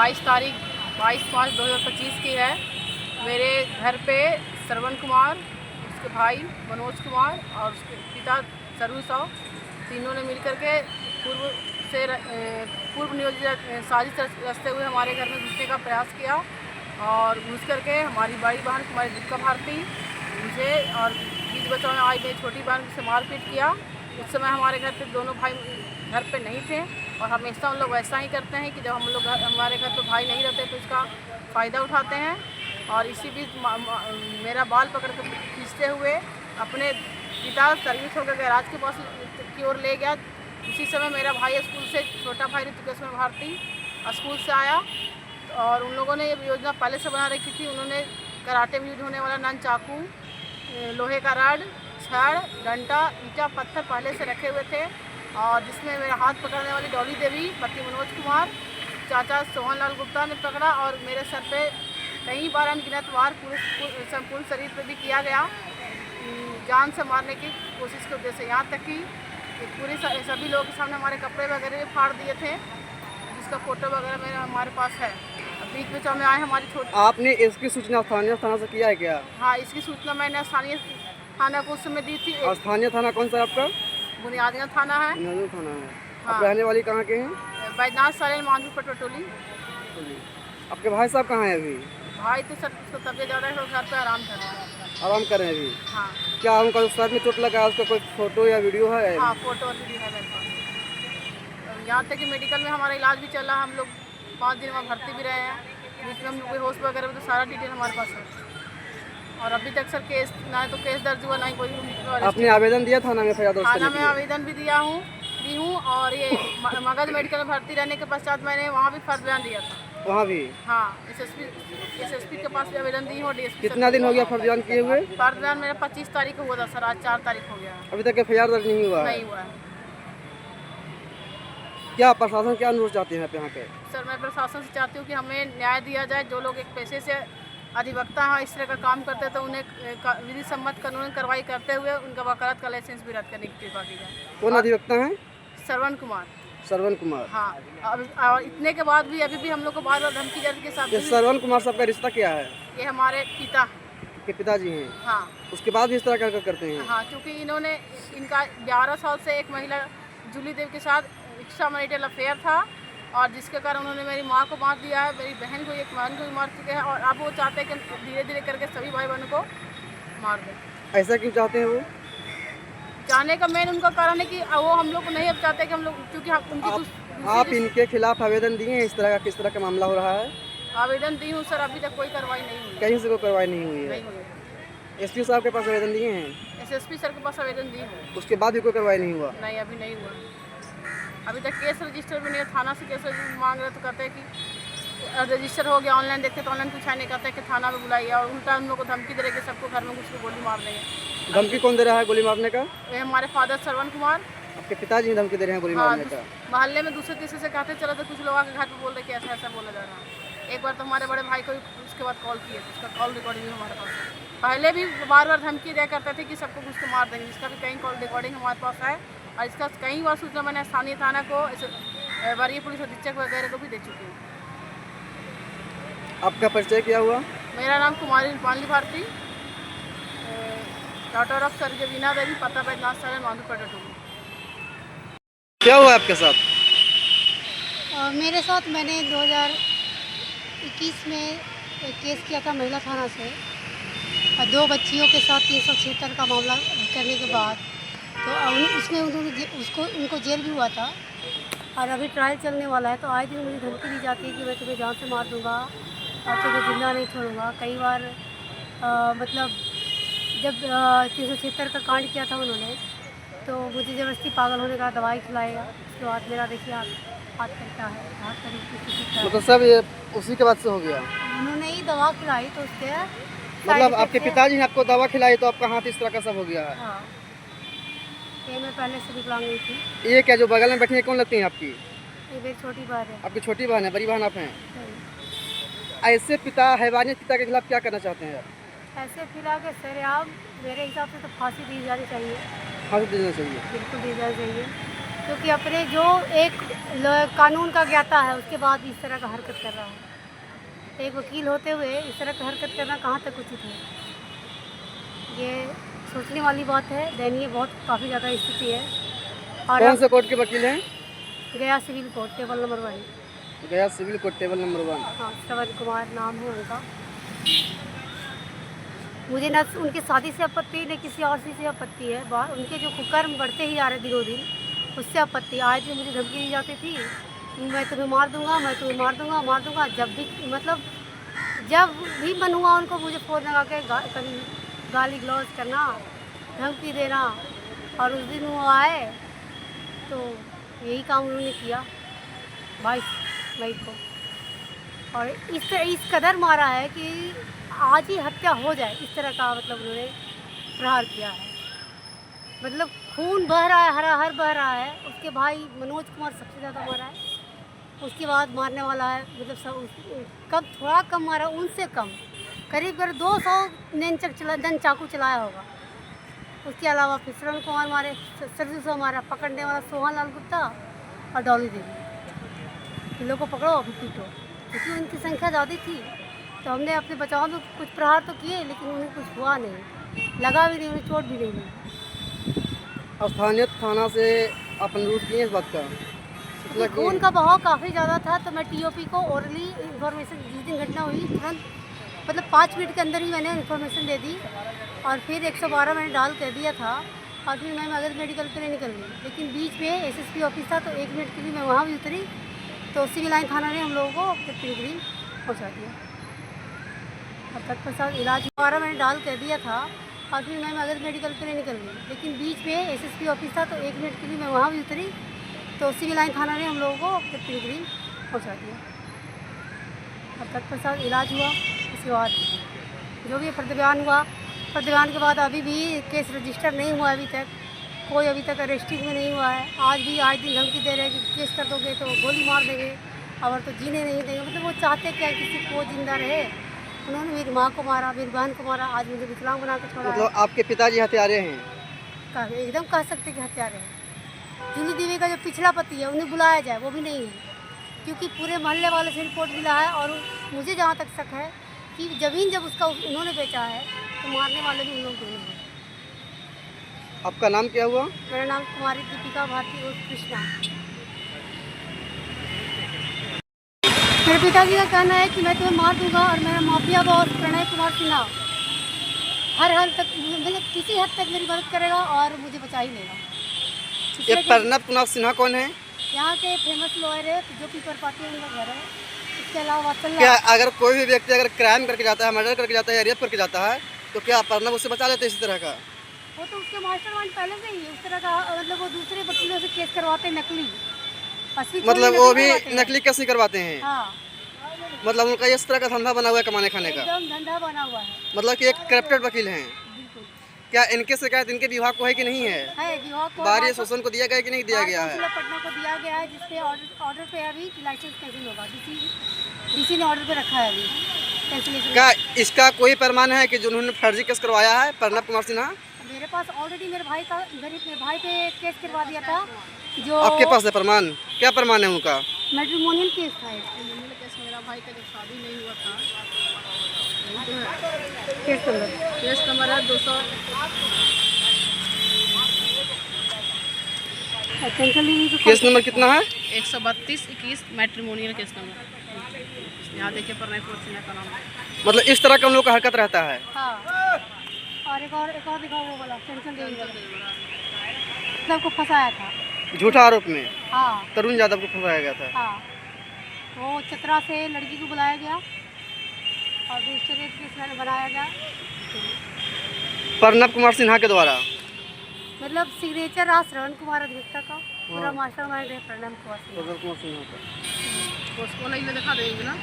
22/5/2025 की है। मेरे घर पे श्रवण कुमार, उसके भाई मनोज कुमार और उसके पिता सरयू साव, तीनों ने मिलकर के पूर्व नियोजित साजिश रचते हुए हमारे घर में घुसने का प्रयास किया और घुस करके हमारी बड़ी बहन कुमारी दीपिका भारती, मुझे और बीच बचाव में आई मेरी छोटी बहन से मारपीट किया। उस समय हमारे घर पे दोनों भाई घर पे नहीं थे और हमेशा हम लोग वैसा ही करते हैं कि जब हम लोग हमारे घर पे भाई नहीं रहते तो इसका फ़ायदा उठाते हैं। और इसी बीच मेरा बाल पकड़ कर खींचते हुए अपने पिता सर्विस होकर गैराज के पास की ओर ले गया। उसी समय मेरा भाई स्कूल से, छोटा भाई ऋतुकेश भारती स्कूल से आया और उन लोगों ने ये योजना पहले से बना रखी थी। उन्होंने कराटे में यूज होने वाला नन चाकू, लोहे का रॉड, छड़, डंडा, ईंटा, पत्थर पहले से रखे हुए थे और जिसमें मेरा हाथ पकड़ने वाली डॉली देवी, पति मनोज कुमार, चाचा सोहन लाल गुप्ता ने पकड़ा और मेरे सर पे कई बार अनगिनत वार पूरे संपूर्ण शरीर पर भी किया गया, जान से मारने की कोशिश के उद्देश्य। यहाँ तक कि पूरे सभी लोगों के सामने हमारे कपड़े वगैरह भी फाड़ दिए थे, जिसका फोटो वगैरह मेरा हमारे पास है। बीच बचाव में आए हमारी छोटी। आपने इसकी सूचना स्थानीय थाना से किया है क्या? हाँ, इसकी सूचना मैंने स्थानीय थाना को उस समय दी थी। और स्थानीय थाना कौन सा आपका? बुनियादियाँ थाना है। बुनियादी थाना है। हाँ। आप रहने वाली कहाँ के हैं? बैजनाथ सारेल मानपुर पटोली। आपके भाई साहब कहाँ हैं अभी? भाई तो सर उसको तबियत ज़्यादा है तो घर पे आराम कर रहे हैं। आराम कर रहे हैं अभी? हाँ। क्या उनका सर में चोट लगा है, उसका कोई फोटो या वीडियो है? हाँ, फोटो और वीडियो है मेरे पास। यहाँ तक कि मेडिकल में हमारा इलाज भी चल रहा है, हम लोग 5 दिन वहाँ भर्ती भी रहे हैं। बीच में हम लोग होस्ट वगैरह में तो सारा डिटेल हमारे पास है और अभी तक सर केस ना तो केस दर्ज हुआ, ना ही कोई। आपने आवेदन दिया थाना में? थाना में आवेदन भी दी हूँ और ये मगध मेडिकल में भर्ती रहने के पश्चात मैंने वहाँ भी फर्ज बयान दिया था। वहाँ भी? हाँ, एसएसपी के पास भी आवेदन दी हूँ। डीएसपी कितना दिन हो गया फर्ज बयान किए हुए? फर्ज बयान मेरा 25 तारीख को हुआ था सर, आज 4 तारीख हो गया। अभी तक एफआईआर दर्ज नहीं हुआ? नहीं हुआ है। क्या प्रशासन क्या अनुरोध चाहते हैं आप यहाँ पे? सर मैं प्रशासन से चाहती हूँ कि हमें न्याय दिया जाए। जो लोग एक पैसे से अधिवक्ता हैं, इस तरह का काम करते हैं तो उन्हें विधि सम्मत कानूनी कार्रवाई करते हुए उनका वकालत का लाइसेंस भी रद्द करने की कृपा की जाए। कौन अधिवक्ता है? श्रवण कुमार। श्रवण कुमार? हाँ। और इतने के बाद भी अभी भी हम लोग को बार बार धमकी जाती के साथ। श्रवण कुमार साहब का रिश्ता क्या है? ये हमारे पिता के पिताजी हैं? हाँ। उसके बाद भी इस तरह का करते हैं? हाँ, क्योंकि इन्होंने इनका 11 साल से एक महिला जूली देव के साथ एक्स्ट्रा मैरिटल अफेयर था और जिसके कारण उन्होंने मेरी माँ को मार दिया है, मेरी बहन को, एक बहन को भी मार चुके हैं और अब वो चाहते हैं कि धीरे धीरे करके सभी भाई बहनों को मार दें। ऐसा क्यों चाहते हैं वो? जाने का मेन उनका कारण है कि वो हम लोग को नहीं अब चाहते कि हम लोग, क्योंकि आप इनके खिलाफ आवेदन दिए हैं? इस तरह का किस तरह का मामला हो रहा है? आवेदन दी हूँ सर, अभी तक कोई कार्रवाई नहीं हुई। कहीं से कोई कार्रवाई नहीं हुई है? नहीं हुई। एसपी साहब के पास आवेदन दिए हैं? एसएसपी सर के पास आवेदन दी हूँ। उसके बाद भी कोई कार्रवाई नहीं हुआ? नहीं, अभी नहीं हुआ। अभी तक केस रजिस्टर भी नहीं है। थाना से केस मांग रहे तो कहते हैं कि रजिस्टर हो गया, ऑनलाइन देखते तो ऑनलाइन कुछ है नहीं, कहते हैं कि थाना में बुलाइए और उल्टा उन लोगों को धमकी दे रहे कि सबको घर में घुस के गोली मार देंगे। धमकी कौन दे रहा है गोली मारने का? ये हमारे फादर श्रवण कुमार। आपके पिताजी धमकी दे रहे हैं गोली हाँ, मारने का? मोहल्ले में दूसरे तीसरे से कहते चला तो कुछ लोग आके घर पे बोल रहे कि ऐसा ऐसा बोला जा रहा है। एक बार तो हमारे बड़े भाई को उसके बाद कॉल किए थे, उसका कॉल रिकॉर्डिंग भी हमारे पास है। पहले भी बार बार धमकी दिया करते थे कि सबको घुस के मार देंगे, जिसका भी कई कॉल रिकॉर्डिंग हमारे पास है और इसका कई बार सूचना मैंने स्थानीय थाना को, वरीय पुलिस अधीक्षक वगैरह को भी दे चुकी हूँ। आपका परिचय क्या हुआ? मेरा नाम कुमारी रूपाली भारती, डॉटर ऑफ सरगवीना देवी, पता बैजनाथ सारेल मानपुर पटोली। क्या हुआ आपके साथ? मेरे साथ मैंने 2021 में एक केस किया था महिला थाना से और 2 बच्चियों के साथ 376 का मामला करने के बाद तो उसमें उनको जेल भी हुआ था और अभी ट्रायल चलने वाला है। तो आए दिन मुझे धमकी दी जाती है कि मैं तुम्हें जान से मार दूंगा और तुम्हें जिंदा नहीं छोड़ूंगा। कई बार मतलब जब 376 का कांड किया था उन्होंने तो मुझे ज़बरदस्ती पागल होने का दवाई खिलाएगा। उसके बाद मेरा देखिए हाथ करता है, हाथ तरीके मतलब सब ये उसी के बाद से हो गया? उन्होंने ही दवा खिलाई तो उसके मतलब आपके पिताजी ने आपको दवा खिलाई तो आपका हाथ इस तरह का सब हो गया है? हाँ, ये मैं पहले से विकलांग हुई थी। ये क्या जो बगल में बैठी है कौन लगती है आपकी? ये मेरी छोटी बहन है। आपकी छोटी बहन है? बड़ी बहन आप हैं? ऐसे पिता, हैवानियत पिता के खिलाफ क्या करना चाहते हैं आप? ऐसे फिलहाल के सरेआम मेरे हिसाब से तो फांसी दी जानी चाहिए। फांसी देना चाहिए? बिल्कुल दी जानी चाहिए, क्योंकि अपने जो एक कानून का ज्ञाता है उसके बाद भी इस तरह का हरकत कर रहा है। एक वकील होते हुए इस तरह का हरकत करना कहाँ तक उचित है? ये सोचने वाली बात है। दयनीय बहुत काफ़ी ज़्यादा स्थिति है। और कौन से कोर्ट के वकील हैं? गया सिविल कोर्ट टेबल नंबर 1। गया सिविल कोर्ट टेबल नंबर 1। हाँ, श्रवण कुमार नाम है उनका। मुझे न उनकी शादी से आपत्ति न किसी और चीज़ से आपत्ति है। उनके जो कुकर्म बढ़ते ही आ रहे दिनों दिन, उससे आपत्ति। आज भी मुझे धमकी दी जाती थी, मैं तुम्हें मार दूंगा, मैं तुम्हें मार दूंगा, मार दूंगा। जब भी मन हुआ उनको मुझे फ़ोन लगा के कभी गाली गलौज करना, धमकी देना। और उस दिन वो आए तो यही काम उन्होंने किया 22 मई को। और इस कदर मारा है कि आज ही हत्या हो जाए, इस तरह का उन्होंने प्रहार किया है। खून बह रहा है, हरा बह रहा है। उसके भाई मनोज कुमार सबसे ज़्यादा मारा है। उसके बाद मारने वाला है कब थोड़ा कम मारा, उनसे कम करीब 200 नन चाकू चलाया होगा। उसके अलावा फिर श्रवण कुमार मारे, सरजू से मारा, पकड़ने वाला सोहन लाल गुप्ता और डॉली देवी। इन लोगों को पकड़ो अभी पीटो, क्योंकि उनकी संख्या ज़्यादा थी। तो हमने अपने बचाव में कुछ प्रहार तो किए, लेकिन उन्हें कुछ हुआ नहीं, लगा भी नहीं, उन्हें चोट भी नहीं हुई। स्थानीय थाना से आप अनुरोध किए इस बात का? खून का बहाव काफ़ी ज़्यादा था, तो मैं टीओपी को ओरली इन्फॉर्मेशन जिस दिन घटना हुई तुरंत 5 मिनट के अंदर ही मैंने इन्फॉर्मेशन दे दी। और फिर 112 मैंने डाल कर दिया था। और फिर मैं मगध मेडिकल के लिए निकल गई, लेकिन बीच में एसएसपी ऑफिस था, तो 1 मिनट के लिए मैं वहाँ भी उतरी, तो सिविल लाइन थाना ने हम लोगों को फिर पिलग्रिम पहुँचा दिया। और तत्पश्चात इलाज 12 मैंने डाल कर दिया था। और फिर मैं मगध मेडिकल के लिए निकल गई, लेकिन बीच में एसएसपी ऑफिस था, तो 1 मिनट के लिए मैं वहाँ भी उतरी, तो सिविल लाइन थाना ने हम लोगों को फिर पिलग्रिम पहुँचा दिया। और तत्पश्चात इलाज हुआ। उसके बाद जो भी प्रतिबयान हुआ, प्रतिबयान के बाद अभी भी केस रजिस्टर नहीं हुआ। अभी तक कोई अरेस्टिंग में नहीं हुआ है। आज दिन धमकी दे रहे हैं कि केस कर दोगे तो गोली मार देंगे, और तो जीने नहीं देंगे। वो चाहते क्या, किसी को जिंदा रहे। उन्होंने मेरी माँ को मारा, मेरी बहन को मारा, आज मुझे विकलांग बना के छोड़ा। आपके पिताजी हत्यारे हैं? एकदम कह सकते कि हत्यारे हैं। जूली देवी का जो पिछला पति है उन्हें बुलाया जाए, वो भी नहीं है, क्योंकि पूरे मोहल्ले वाले से रिपोर्ट मिला है। और मुझे जहाँ तक शक है कि ज़मीन जब उसका उन्होंने बेचा है, तो मारने वाले भी उन लोग दोनों हैं। आपका नाम क्या हुआ? मेरा नाम कुमारी दीपिका भारती उर्फ कृष्णा। मेरे पिताजी का कहना है कि मैं तुम्हें मार दूंगा, और मेरा माफिया बॉस प्रणय कुमार सिन्हा हर हद तक किसी हद तक मेरी मदद करेगा और मुझे बचा ही लेगा। ये प्रणब कुमार सिन्हा कौन है? यहाँ के फेमस लॉयर है, जो पीपर पार्टी उनका घर है। इसके अलावा क्या अगर कोई भी व्यक्ति अगर क्राइम करके जाता है, मर्डर करके जाता है या रेप करके जाता है, तो क्या प्रणब उससे बचा लेते हैं इसी तरह का? वो तो उसके मास्टरमाइंड पहले से ही उस तरह का, वो दूसरे वकीलों से केस करवाते हैं नकली। वो भी नकली केस नहीं करवाते हैं? हाँ। उनका इस तरह का धंधा बना हुआ है कमाने खाने का? एकदम धंधा बना हुआ है। कि एक करप्टेड वकील हैं। क्या इनके शिकायत इनके विभाग को है कि नहीं है? विभाग को बाहरी शोषण को दिया गया कि नहीं दिया गया है? पटना को दिया गया है, जिसपे ऑर्डर पे अभी लाइसेंस कैंसिल होगा। डीसी ने ऑर्डर पे रखा है अभी कैंसिलेशन। क्या इसका कोई प्रमाण है कि जिन्होंने फर्जी केस करवाया है प्रणब कुमार सिन्हा? मेरे पास ऑलरेडी मेरे भाई पे केस करवा दिया था। जो आपके पास है प्रमाण? क्या प्रमाण है उनका? मैट्रिमोनियल केस था। मेरा भाई का जब शादी नहीं हुआ था, केस नंबर है 200। केस नंबर कितना है? 132/21 मैट्रिमोनियल केस नंबर। यहाँ देखिए प्रणय कुमार सिन्हा का नाम। इस तरह का हम लोग का हरकत रहता है। हाँ। और एक और दिखाओ वो वाला टेंशन सबको फंसाया था झूठा आरोप में। हाँ। तरुण यादव को फंसाया गया था। हाँ। वो चतरा से लड़की को बुलाया गया और दूसरे केस बनाया गया प्रणब कुमार सिन्हा के द्वारा। सिग्नेचर रहा श्रवण कुमार अधिवक्ता का, पूरा मास्टरमाइंड है प्रणब कुमार सिन्हा। उसको नहीं दिखा देंगे ना।